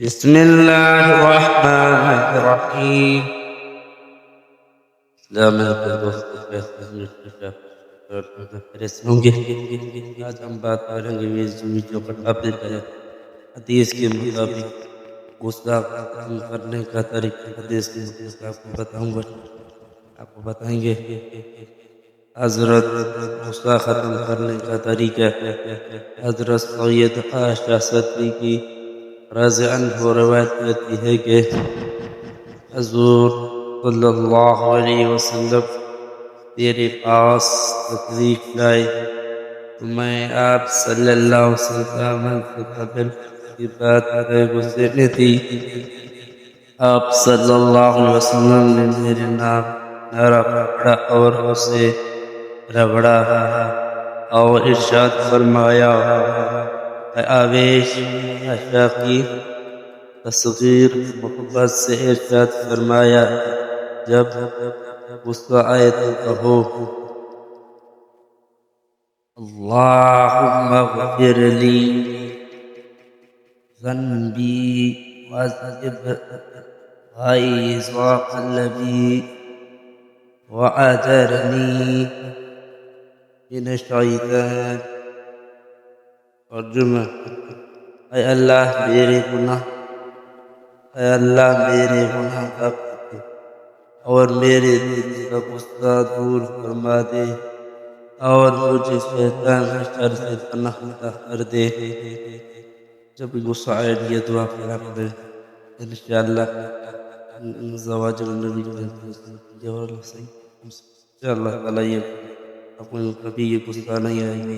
بسم الله الرحمن الرحيم. السلام علیکم. آج ہم بات کریں گے جو حدیث کے مطابق غصہ ختم کرنے کا طریقہ. حدیث کے مطابق آپ کو بتاؤں گا، آپ کو بتائیں گے حضرت غصہ ختم کرنے کا طریقہ. حضرت سید عائشہ صدیقی رضی عنہ روایت کرتی ہے کہ حضور صلی اللہ علیہ وسلم تیرے پاس تشریف لائے تو میں آپ صلی اللہ علیہ وسلم سے قبل کی بات غصے میں تھی. آپ صلی اللہ علیہ وسلم نے میرے نام نہ پکڑا اور اسے رگڑا اور ارشاد فرمایا. آویش عائشہ کی تصغیر محبت سے ارشاد فرمایا، جب غصہ آئے تو کہو اللہم اغفر لی ذنبی واذهب غیظ قلبی وعذرنی من الشیطان. ترجمہ: اے اللہ میرے گناہ معاف کر دے اور میرے دل کا غصہ دور فرما دے اور مجھے شیطان کے شر سے پناہ عطا کر دے. جب غصہ آئے یہ دعا کرا کریں، انشاءاللہ زواج النبی انشاءاللہ تعالیٰ یہ کبھی یہ غصہ نہیں آئے گا.